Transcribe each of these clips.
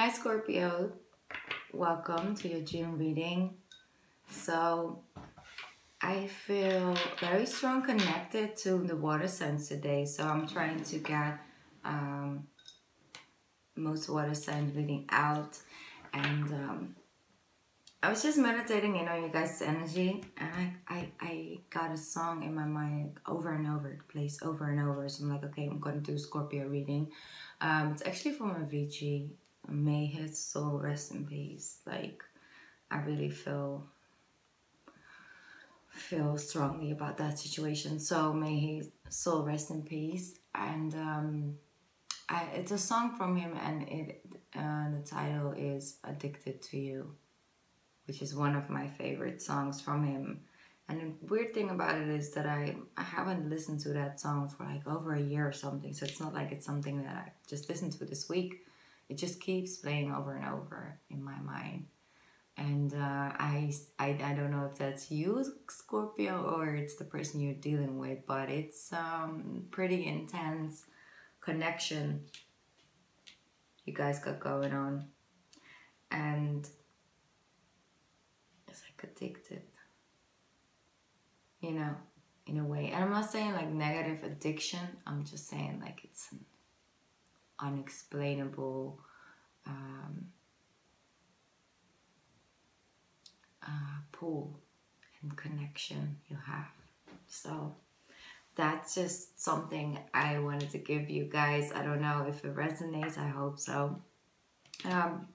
Hi Scorpio, welcome to your June reading. So I feel very strong connected to the water signs today. So I'm trying to get um, most water signs reading out, and I was just meditating in on you guys' energy, and I got a song in my mind over and over. It plays over and over. So I'm like, okay, I'm going to do Scorpio reading. It's actually from a VG. May his soul rest in peace. Like, I really feel strongly about that situation. So may his soul rest in peace. And it's a song from him, and the title is "Addicted to You," which is one of my favorite songs from him. And the weird thing about it is that I haven't listened to that song for like over a year or something. So it's not like it's something that I just listened to this week. It just keeps playing over and over in my mind. And I don't know if that's you, Scorpio, or it's the person you're dealing with, but it's pretty intense connection you guys got going on. And it's like addicted, you know, in a way. And I'm not saying like negative addiction, I'm just saying like it's an unexplainable pull and connection you have. So that's just something I wanted to give you guys. I don't know if it resonates, I hope so.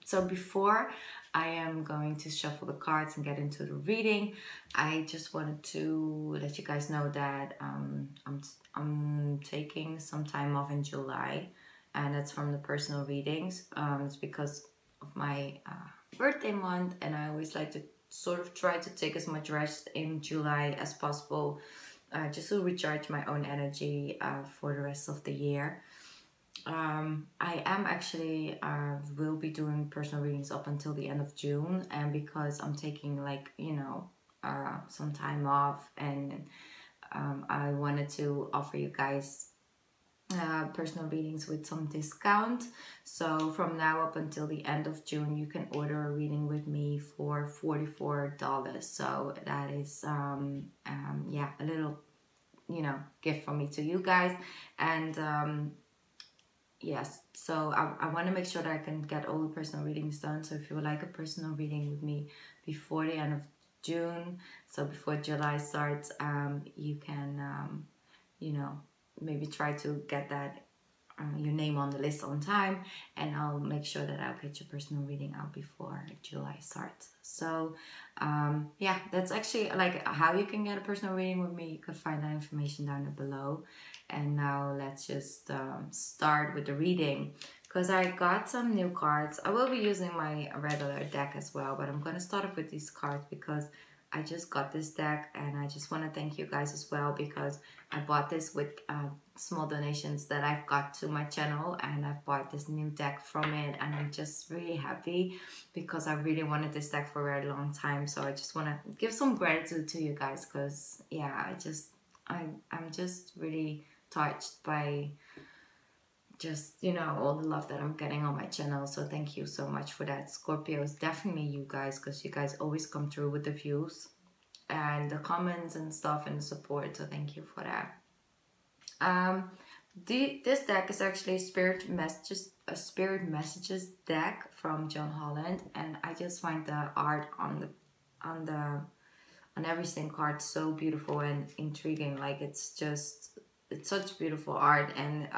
So before I am going to shuffle the cards and get into the reading, I just wanted to let you guys know that I'm taking some time off in July, and that's from the personal readings. It's because of my birthday month, and I always like to sort of try to take as much rest in July as possible, just to recharge my own energy for the rest of the year. I am actually will be doing personal readings up until the end of June, and because I'm taking like some time off, and I wanted to offer you guys personal readings with some discount. So from now up until the end of June, you can order a reading with me for $44. So that is yeah, a little gift from me to you guys. And yes, so I want to make sure that I can get all the personal readings done. So if you would like a personal reading with me before the end of June, so before July starts, you can, maybe try to get that your name on the list on time, and I'll make sure that I'll get your personal reading out before July starts. So yeah, that's actually like how you can get a personal reading with me. You can find that information down below. And now let's just start with the reading, because I got some new cards. I will be using my regular deck as well, but I'm going to start off with these cards because I just got this deck, and I just want to thank you guys as well, because I bought this with small donations that I've got to my channel, and I've bought this new deck from it, and I'm just really happy because I really wanted this deck for a very long time. So I just want to give some gratitude to you guys, because yeah, I'm just really touched by just all the love that I'm getting on my channel. So thank you so much for that, Scorpios. Definitely you guys, because you guys always come through with the views and the comments and stuff and the support. So thank you for that. This deck is actually a spirit messages deck from John Holland, and I just find the art on every single card so beautiful and intriguing. Like it's such beautiful art, and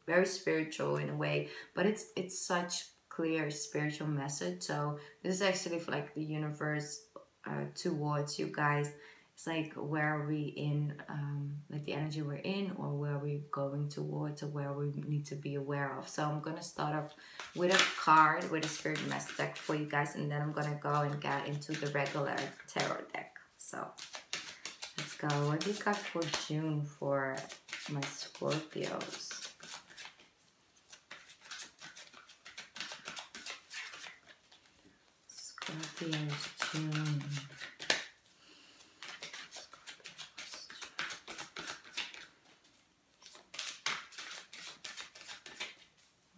very spiritual in a way, but it's such clear spiritual message. So this is actually for like the universe towards you guys. It's like, where are we in, like the energy we're in, or where are we going towards, or where we need to be aware of. So I'm gonna start off with a card with a spirit message deck for you guys, and then I'm gonna go and get into the regular tarot deck. So let's go. What do you got for June for my Scorpios? Scorpios June.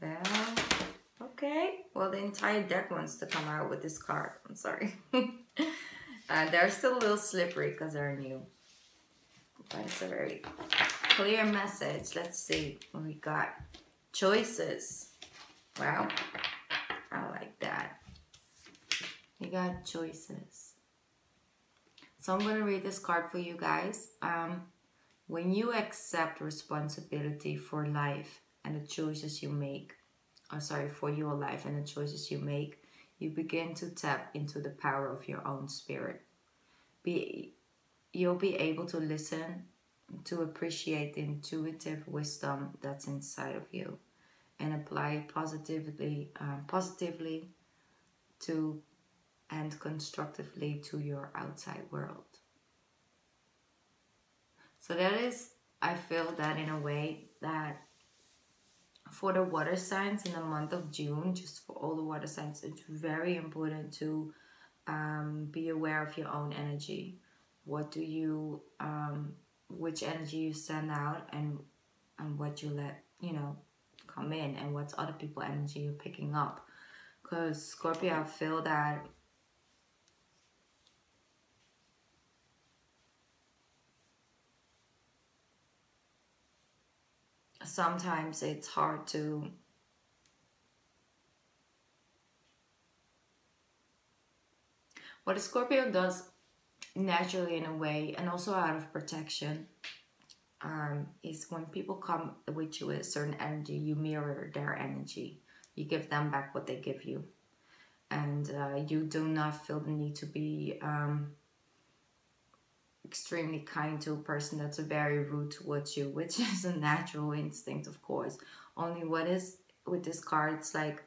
Well, okay. Okay, well, the entire deck wants to come out with this card. I'm sorry. They're still a little slippery because they're new. But it's a very clear message. Let's see what we got. Choices. Wow, I like that. We got choices. So I'm going to read this card for you guys. When you accept responsibility for life and the choices you make, for your life and the choices you make, you begin to tap into the power of your own spirit. You'll be able to listen, to appreciate the intuitive wisdom that's inside of you, and apply it positively to and constructively to your outside world. So that is, I feel that in a way that for the water signs in the month of June, just for all the water signs, it's very important to be aware of your own energy. What do you, which energy you send out, and what you let, come in, and what's other people's energy you're picking up. Because Scorpio, I feel that sometimes it's hard to what a Scorpio does naturally in a way, and also out of protection, is when people come with you with a certain energy, you mirror their energy. You give them back what they give you. And you do not feel the need to be extremely kind to a person that's very rude towards you, which is a natural instinct, of course. Only what is with this card, it's like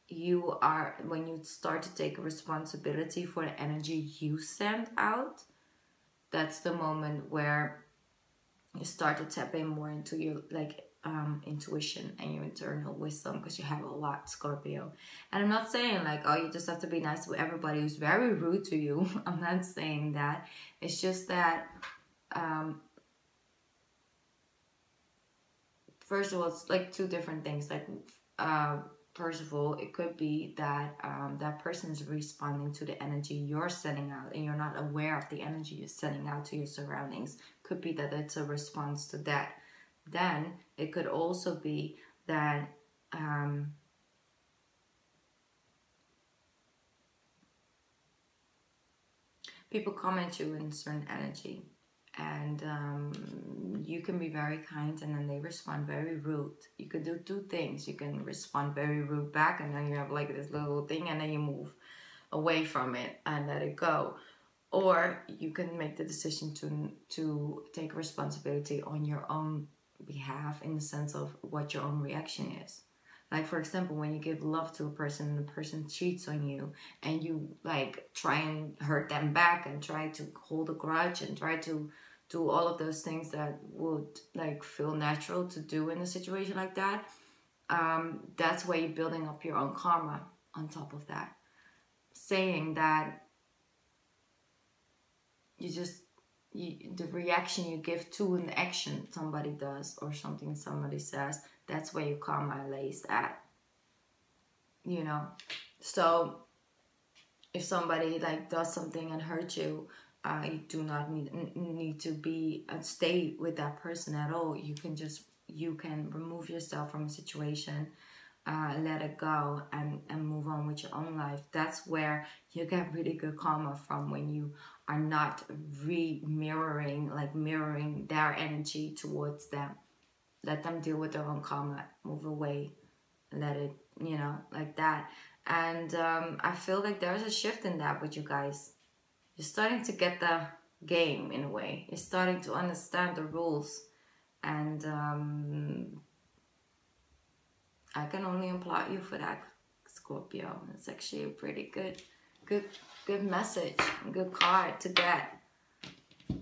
you are, when you start to take responsibility for the energy you send out, that's the moment where you start to tap in more into your intuition and your internal wisdom, because you have a lot, Scorpio. And I'm not saying like, oh, you just have to be nice to everybody who's very rude to you. I'm not saying that. It's just that first of all, it's like two different things. Like first of all, it could be that that person is responding to the energy you're sending out, and you're not aware of the energy you're sending out to your surroundings. Could be that it's a response to that. Then it could also be that people come at you in a certain energy, and you can be very kind, and then they respond very rude. You could do two things. You can respond very rude back, and then you have like this little thing, and then you move away from it and let it go. Or you can make the decision to take responsibility on your own behalf, in the sense of what your own reaction is. Like, for example, when you give love to a person and the person cheats on you, and you like try and hurt them back and try to hold a grudge and try to do all of those things that would like feel natural to do in a situation like that, that's where you're building up your own karma on top of that. Saying that the reaction you give to an action somebody does or something somebody says, that's where your karma lays at, So if somebody like does something and hurt you, you do not need to be stay with that person at all. You can remove yourself from a situation, let it go, and move on with your own life. That's where you get really good karma from, when you are not mirroring their energy towards them. Let them deal with their own karma, move away, let it, like that. And I feel like there's a shift in that with you guys. You're starting to get the game in a way. You're starting to understand the rules, and I can only applaud you for that, Scorpio. It's actually a pretty good message, a good card to get.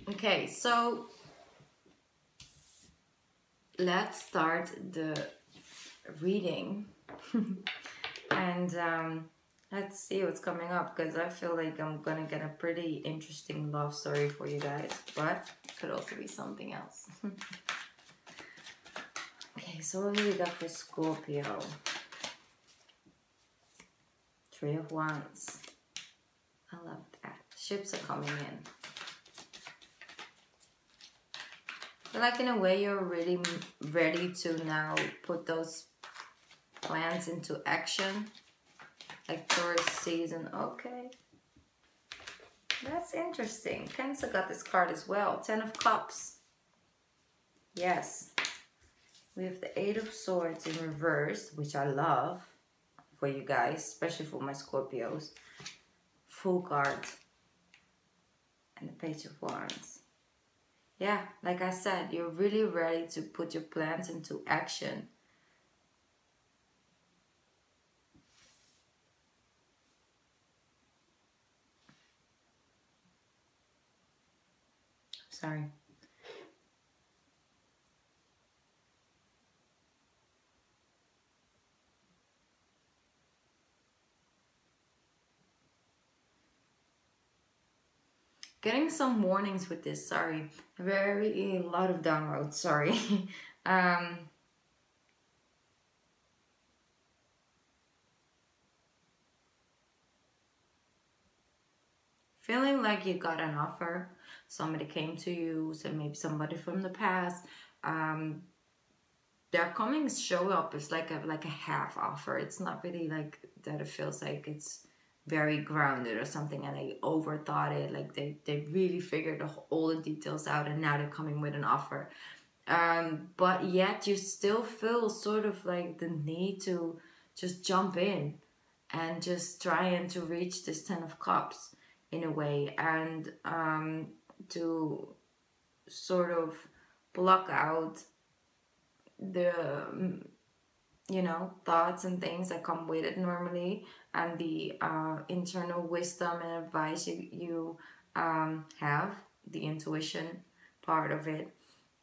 Okay, so let's start the reading. And let's see what's coming up, because I feel like I'm gonna get a pretty interesting love story for you guys, but it could also be something else. Okay, so what do we got for Scorpio? Three of Wands. I love that. Ships are coming in. But like in a way, you're really ready to now put those plans into action. Like Taurus season. Okay. That's interesting. Cancer got this card as well. 10 of Cups. Yes. We have the 8 of Swords in reverse, which I love for you guys, especially for my Scorpios. Full card. And the Page of Wands. Yeah, like I said, you're really ready to put your plans into action. Sorry. Getting some warnings with this, sorry. A lot of downloads, sorry. Feeling like you got an offer. Somebody came to you, so maybe somebody from the past. Their coming show up is like a half offer. It's not really like that. It feels like it's very grounded or something, and they overthought it. Like they really figured all the details out, and now they're coming with an offer. But yet you still feel sort of like the need to just jump in and just trying to reach this 10 of Cups in a way, and to sort of block out the thoughts and things that come with it normally, and the internal wisdom and advice you have, the intuition part of it,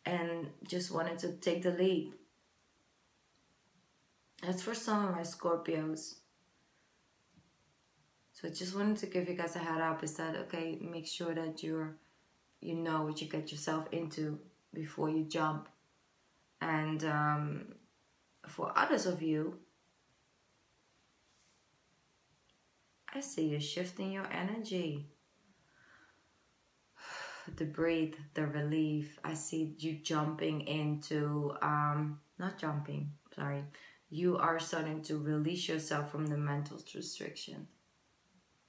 and just wanted to take the lead. That's for some of my Scorpios. So I just wanted to give you guys a head up, is that okay, make sure that you know what you get yourself into before you jump. And for others of you, I see you shifting your energy. The breathe, the relief. I see you jumping into, not jumping, sorry. You are starting to release yourself from the mental restriction,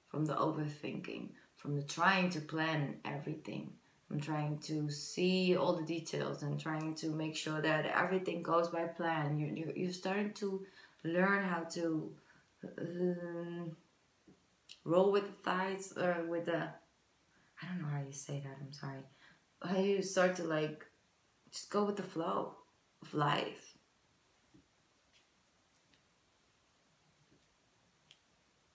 from the overthinking, from the trying to plan everything. I'm trying to see all the details and trying to make sure that everything goes by plan. You're starting to learn how to roll with the thighs, or with the, I don't know how you say that, I'm sorry. How you start to like, just go with the flow of life.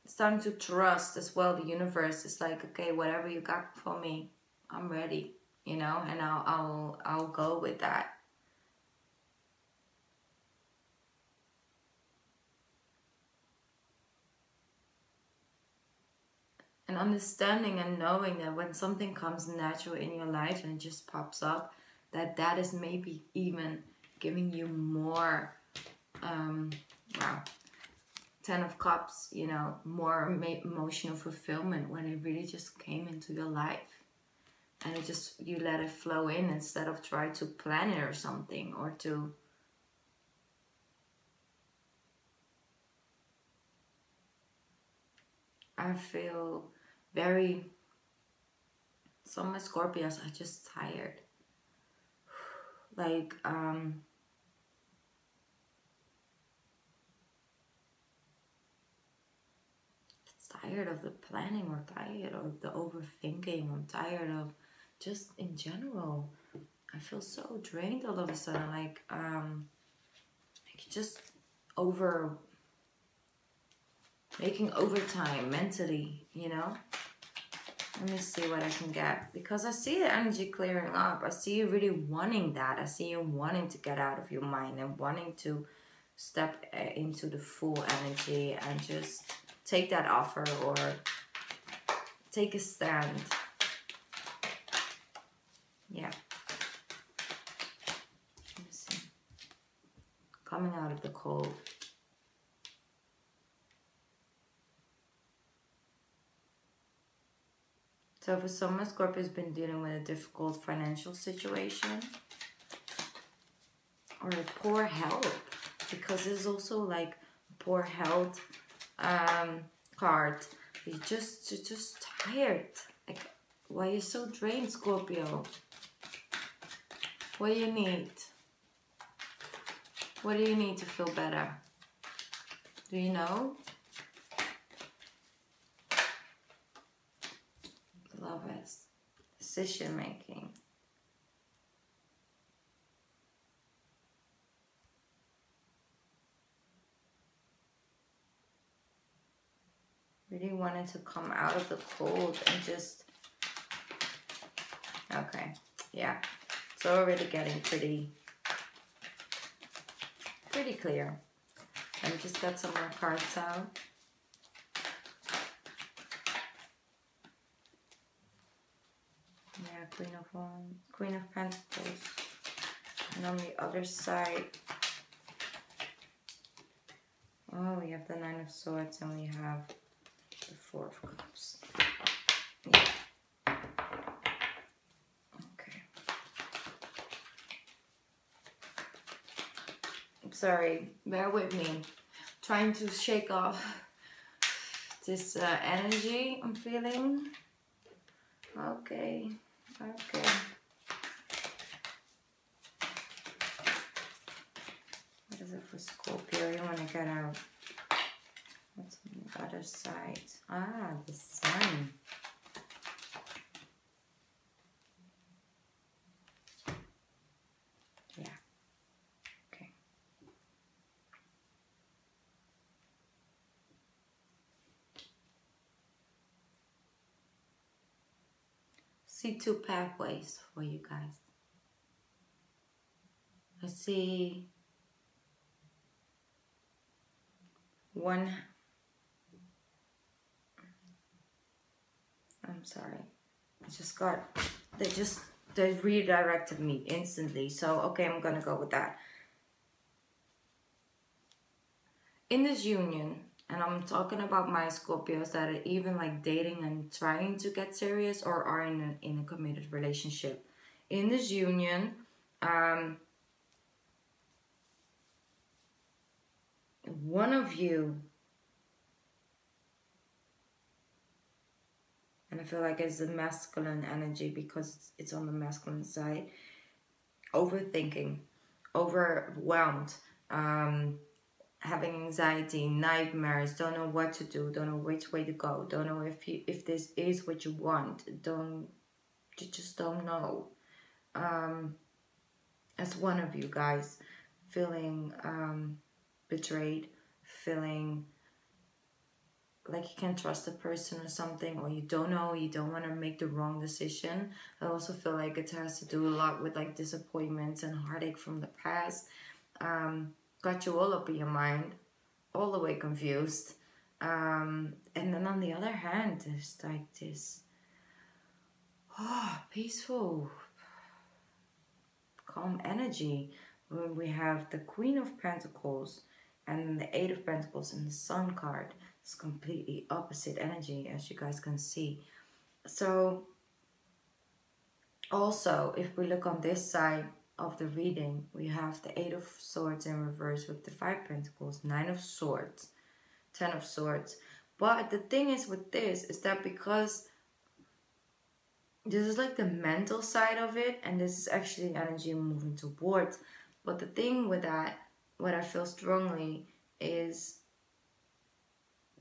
Starting to trust as well the universe. Is like, okay, whatever you got for me, I'm ready, and I'll go with that. And understanding and knowing that when something comes natural in your life and it just pops up, that is maybe even giving you more, wow, 10 of Cups, more emotional fulfillment when it really just came into your life. And it just, you let it flow in instead of try to plan it or something, or to I feel very, some of my Scorpios are just tired. Like, tired of the planning, or tired of the overthinking. I'm tired of just in general. I feel so drained all of a sudden. Like just making overtime mentally, Let me see what I can get, because I see the energy clearing up. I see you really wanting that. I see you wanting to get out of your mind and wanting to step into the full energy and just take that offer or take a stand. Yeah. Let me see. Coming out of the cold. So for someone, Scorpio has been dealing with a difficult financial situation or a poor health, because there's also like a poor health card. You're just tired. Like, why are you so drained, Scorpio? What do you need? What do you need to feel better? Do you know? Lovers. Decision making. Really wanted to come out of the cold and just... Okay. Yeah. It's already getting pretty clear. Let me just get some more cards out. Yeah, Queen of Wands, Queen of Pentacles. And on the other side, oh, we have the Nine of Swords and we have the Four of Cups. Yeah. Okay. I'm sorry, bear with me. Trying to shake off this energy I'm feeling. Okay. Okay. What is it for Scorpio? You want to get out. What's on the other side? Ah, the Sun. Yeah. Okay. See two pathways for you guys. I see one. I'm sorry. I just got, they redirected me instantly. So, okay, I'm gonna go with that. In this union, and I'm talking about my Scorpios that are even like dating and trying to get serious or are in a committed relationship. In this union, one of you, and I feel like it's the masculine energy because it's on the masculine side, overthinking, overwhelmed, having anxiety, nightmares, don't know what to do, don't know which way to go, don't know if this is what you want, you just don't know. As one of you guys, feeling betrayed, feeling like you can't trust a person or something, or you don't know, you don't want to make the wrong decision. I also feel like it has to do a lot with like disappointments and heartache from the past. Got you all up in your mind, all the way confused. And then on the other hand, there's like this peaceful, calm energy when we have the Queen of Pentacles and the Eight of Pentacles and the Sun card. It's completely opposite energy, as you guys can see. So also, if we look on this side of the reading, we have the Eight of Swords in reverse with the Five Pentacles, Nine of Swords, Ten of Swords. But the thing is with this is that because this is like the mental side of it, and this is actually energy moving towards. But the thing with that, what I feel strongly is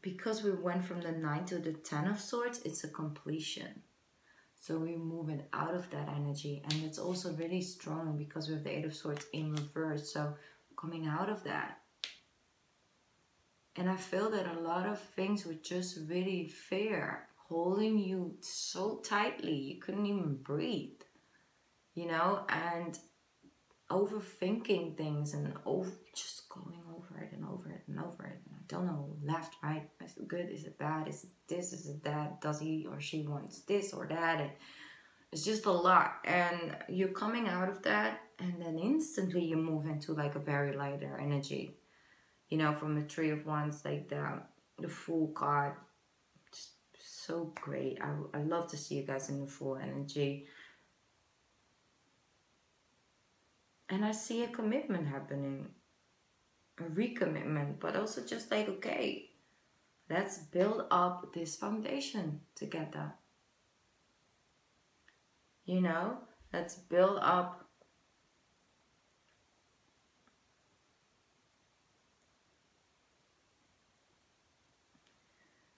because we went from the 9 to the 10 of Swords, it's a completion. So we're moving out of that energy, and it's also really strong because we have the Eight of Swords in reverse. So coming out of that. And I feel that a lot of things were just really fair, holding you so tightly you couldn't even breathe, you know, and overthinking things and just going over it and over it and over it. And I don't know, left, right, is it good, is it bad, is it this, is it that, does he or she wants this or that, and it's just a lot. And you're coming out of that, and then instantly you move into like a very lighter energy, you know, from the Three of Wands, like the Fool card, just So great. I love to see you guys in the full energy. And I see a commitment happening, a recommitment, but also just like, okay, let's build up this foundation together. You know, let's build up.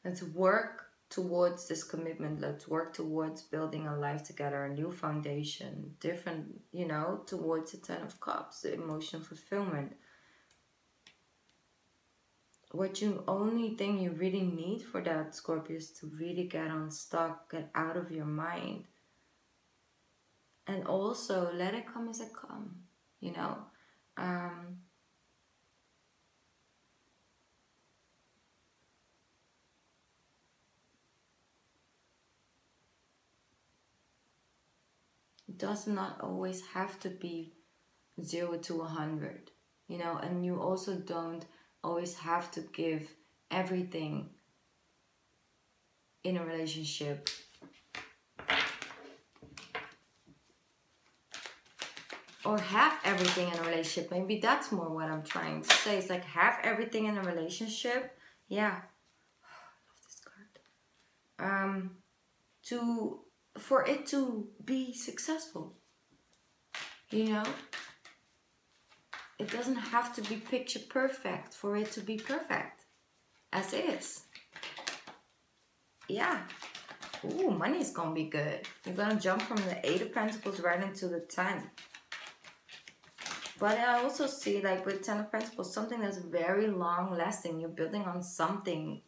Let's work towards this commitment. Let's work towards building a life together, a new foundation, different, you know, towards the 10 of Cups, the emotional fulfillment. What you only thing you really need for that, Scorpio, is to really get unstuck, get out of your mind. And also let it come as it comes, you know. It does not always have to be 0 to 100, you know, and you also don't always have to give everything in a relationship. Or have everything in a relationship. Maybe that's more what I'm trying to say. It's like have everything in a relationship. Yeah. I love this card. For it to be successful. You know? It doesn't have to be picture perfect for it to be perfect. As is. Yeah. Ooh, money's gonna be good. You're gonna jump from the 8 of Pentacles right into the 10. But I also see, like, with 10 of Pentacles, something that's very long lasting. You're building on something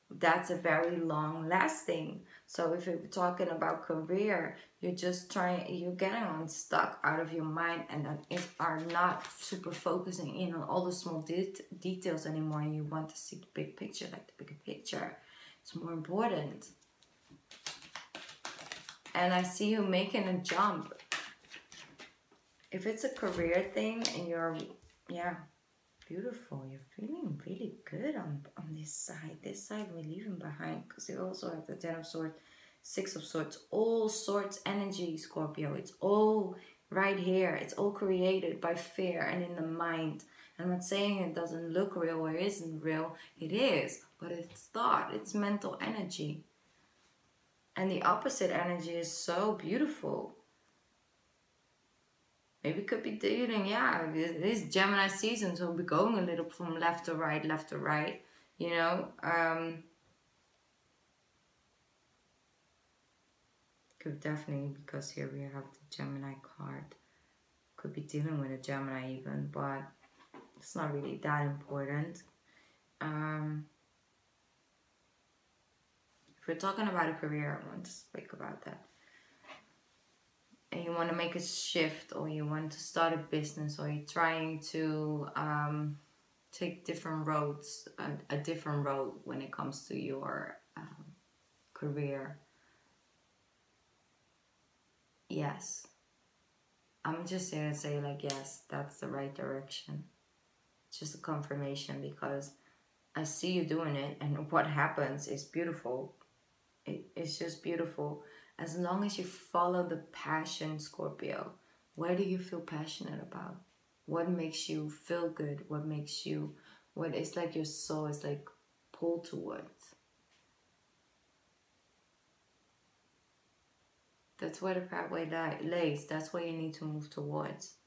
that's a very long lasting. So if you're talking about career, you're getting unstuck out of your mind and are not super focusing in on all the small details anymore. And you want to see the big picture, like the bigger picture. It's more important. And I see you making a jump. If it's a career thing and you're, yeah, beautiful. You're feeling really good on this side. This side we're leaving behind because you also have the 10 of Swords, 6 of Swords, all sorts energy, Scorpio. It's all right here. It's all created by fear and in the mind. I'm not saying it doesn't look real or isn't real. It is, but it's thought. It's mental energy. And the opposite energy is so beautiful. Maybe it could be dealing, yeah, it is Gemini season, so we're going a little from left to right, you know. Could definitely, because here we have the Gemini card. Could be dealing with a Gemini even, but it's not really that important. If we're talking about a career, I want to speak about that. And you want to make a shift, or you want to start a business, or you're trying to take different roads, a different road when it comes to your career. Yes. I'm just here to say, like, yes, that's the right direction. It's just a confirmation because I see you doing it, and what happens is beautiful. It's just beautiful. As long as you follow the passion, Scorpio, what do you feel passionate about? What makes you feel good? What is like your soul is like pulled towards? That's where the pathway lays. That's where you need to move towards.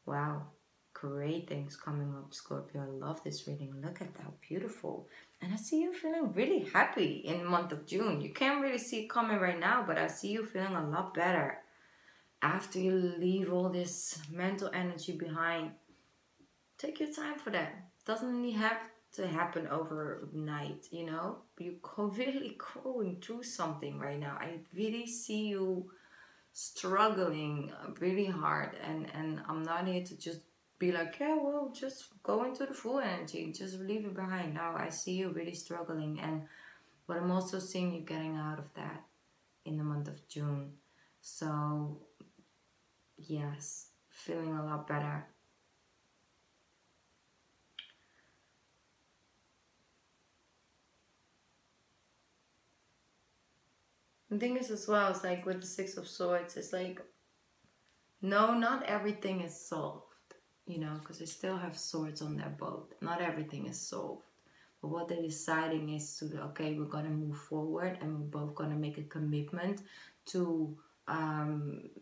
Wow. Great things coming up, Scorpio. I love this reading. Look at that. Beautiful. And I see you feeling really happy in the month of June. You can't really see it coming right now, but I see you feeling a lot better after you leave all this mental energy behind. Take your time for that. Doesn't really have to happen overnight, you know? You're really going through something right now. I really see you struggling really hard, and I'm not here to just be like, yeah, well, just go into the full energy, just leave it behind. Now I see you really struggling, but I'm also seeing you getting out of that in the month of June. So yes, feeling a lot better. The thing is as well, it's like with the Six of Swords, it's like, no, not everything is solved, you know, because they still have swords on their boat. Not everything is solved. But what they're deciding is to, okay, we're going to move forward and we're both going to make a commitment to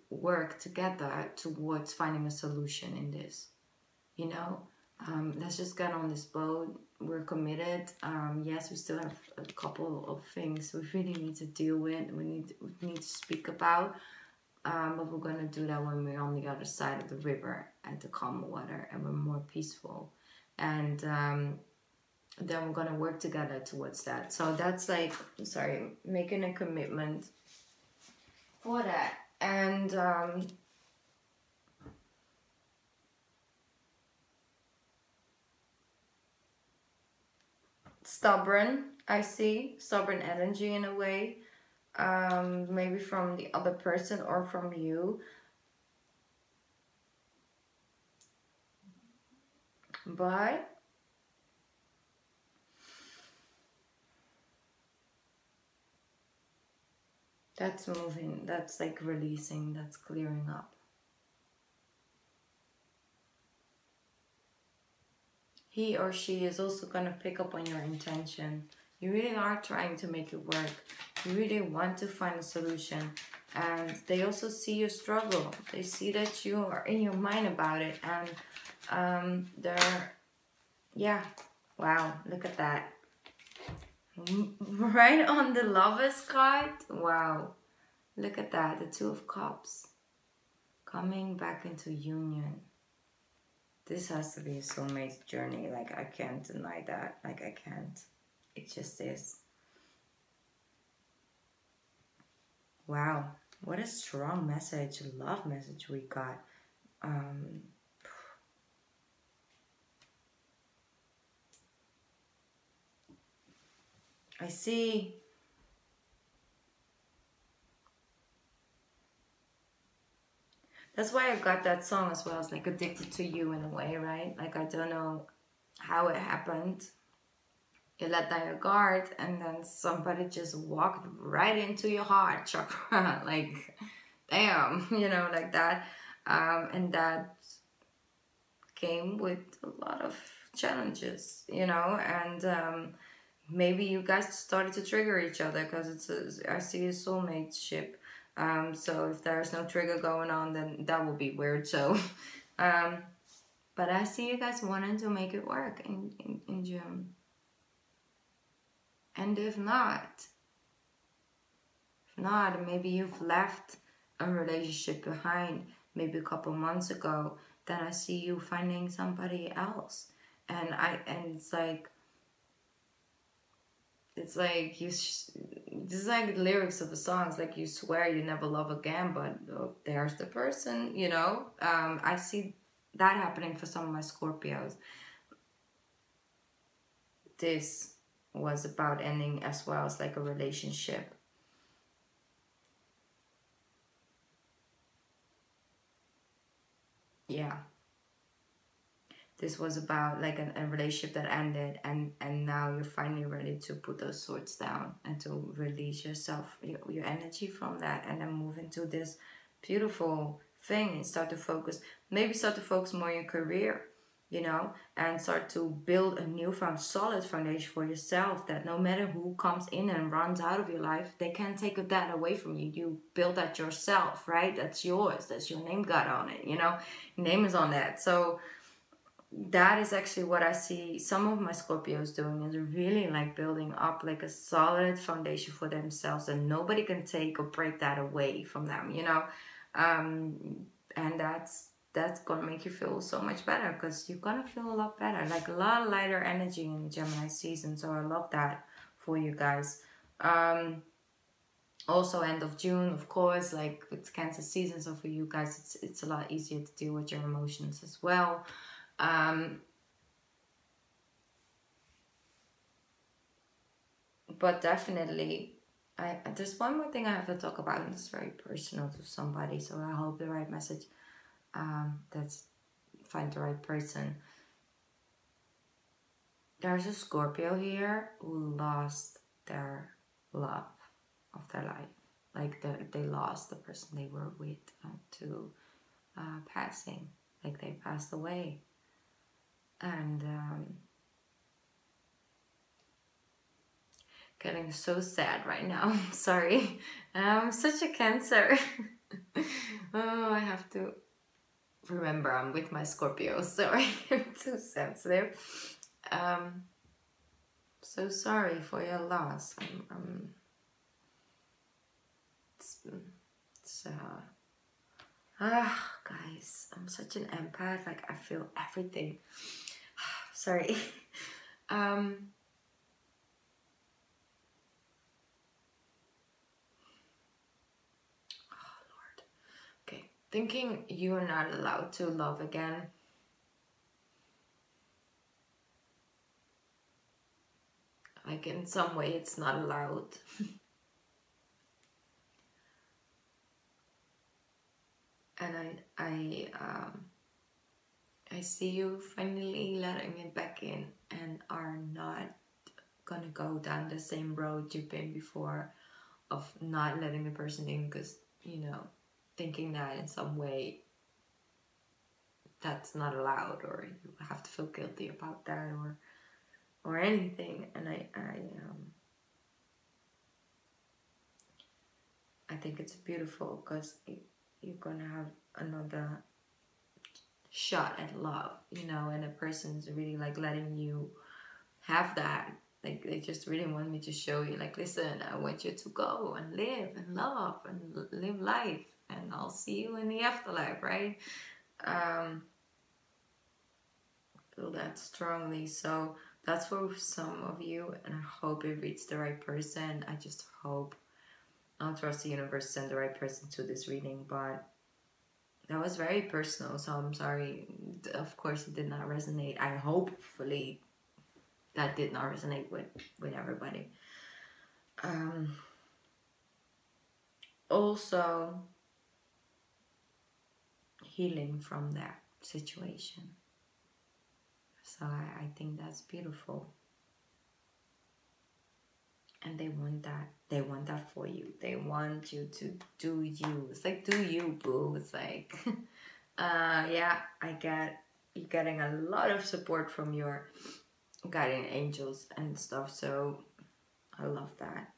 work together towards finding a solution in this, you know. Let's just get on this boat. We're committed. Yes, we still have a couple of things we really need to deal with. We need to speak about. But we're gonna do that when we're on the other side of the river at the calm water and we're more peaceful. And then we're gonna work together towards that. So that's like, sorry, making a commitment for that. And stubborn, I see stubborn energy in a way, maybe from the other person or from you, but that's moving, that's like releasing, that's clearing up. He or she is also going to pick up on your intention. You really are trying to make it work. You really want to find a solution. And they also see your struggle. They see that you are in your mind about it. And they're, yeah, wow, look at that. Right on the Lovers card. Wow, look at that. The Two of Cups. Coming back into union. This has to be a soulmate journey. Like, I can't deny that. Like, I can't. It just is. Wow. What a strong message. Love message we got. I see. That's why I got that song as well. It's like Addicted to You in a way, right? Like, I don't know how it happened. You let down your guard and then somebody just walked right into your heart chakra. Like, damn, you know, like that. And that came with a lot of challenges, you know, and maybe you guys started to trigger each other because I see a soulmate ship. So if there's no trigger going on, then that will be weird. So, but I see you guys wanting to make it work in June. And if not, maybe you've left a relationship behind maybe a couple months ago, then I see you finding somebody else. And it's like this is like the lyrics of the songs, like you swear you never love again, but oh, there's the person, you know. I see that happening for some of my Scorpios. This was about ending as well as like a relationship. Yeah. This was about like a relationship that ended, and now you're finally ready to put those swords down and to release yourself, your energy from that, and then move into this beautiful thing and start to focus more on your career, you know, and start to build a newfound solid foundation for yourself, that no matter who comes in and runs out of your life, they can't take that away from you. You build that yourself, right? That's yours. That's your name got on it, you know, your name is on that. So that is actually what I see some of my Scorpios doing, is really like building up like a solid foundation for themselves, and nobody can take or break that away from them, you know. And that's gonna make you feel so much better, because you're gonna feel a lot better, like a lot lighter energy in Gemini season. So I love that for you guys. Also end of June, of course, like it's Cancer season, so for you guys it's a lot easier to deal with your emotions as well. But definitely, there's one more thing I have to talk about, and it's very personal to somebody. So I hope the right message, that's find the right person. There's a Scorpio here who lost their love of their life. like they lost the person they were with to passing, like they passed away. And getting so sad right now. Sorry, I'm such a Cancer. Oh, I have to remember I'm with my Scorpio. Sorry, I'm too sensitive. So sorry for your loss. It's guys, I'm such an empath. Like I feel everything. Sorry. Okay, thinking you're not allowed to love again. Like in some way it's not allowed. And I see you finally letting it back in and are not gonna go down the same road you've been before of not letting the person in because, you know, thinking that in some way that's not allowed or you have to feel guilty about that or anything. And I think it's beautiful because you're gonna have another shot at love, you know, and a person's really like letting you have that. Like they just really want me to show you, like, listen, I want you to go and live and love and live life, and I'll see you in the afterlife, right? Feel that strongly. So that's for some of you, and I hope it reads the right person. I just hope, I'll trust the universe to send the right person to this reading, but that was very personal, so I'm sorry. Of course it did not resonate. I hopefully that did not resonate with everybody. Also healing from that situation. So I think that's beautiful. And they want that. They want that for you. They want you to do you. It's like, do you, boo. It's like, yeah, you're getting a lot of support from your guardian angels and stuff. So I love that.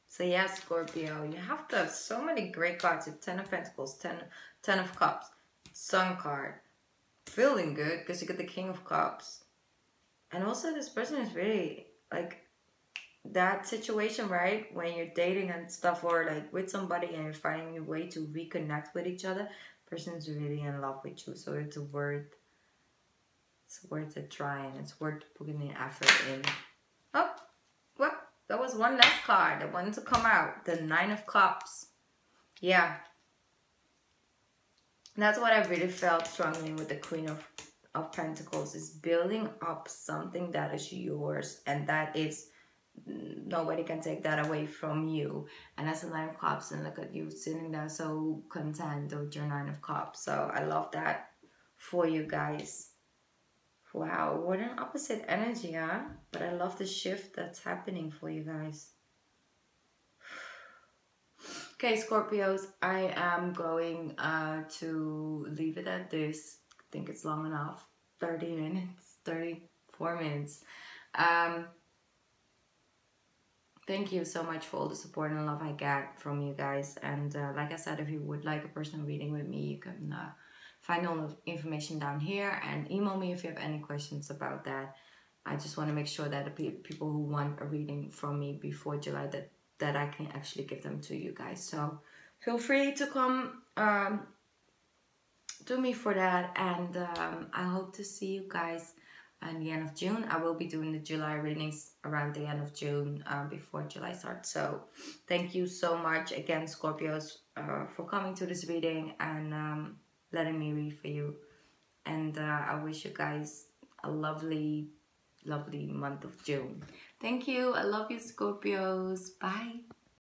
So yeah, Scorpio, you have so many great cards. You have 10 of Pentacles, 10 of Cups, Sun card. Feeling good because you get the King of Cups. And also this person is really like that situation, right? When you're dating and stuff or like with somebody and you're finding a way to reconnect with each other, person's really in love with you. So it's worth a try and it's worth putting the effort in. Oh, well, that was one last card that wanted to come out. The 9 of Cups. Yeah. That's what I really felt strongly with the Queen of Pentacles, is building up something that is yours, and that is, nobody can take that away from you. And that's the 9 of Cups, and look at you sitting there so content with your 9 of Cups. So I love that for you guys. Wow, what an opposite energy, huh? But I love the shift that's happening for you guys. Okay, Scorpios, I am going to leave it at this. I think it's long enough. 30 minutes, 34 minutes. Thank you so much for all the support and love I get from you guys. And like I said, if you would like a personal reading with me, you can find all the information down here and email me if you have any questions about that. I just want to make sure that the people who want a reading from me before July, that I can actually give them to you guys. So feel free to come to me for that. And I hope to see you guys at the end of June. I will be doing the July readings around the end of June before July starts. So thank you so much again, Scorpios, for coming to this reading and letting me read for you. And I wish you guys a lovely, lovely month of June. Thank you. I love you, Scorpios. Bye.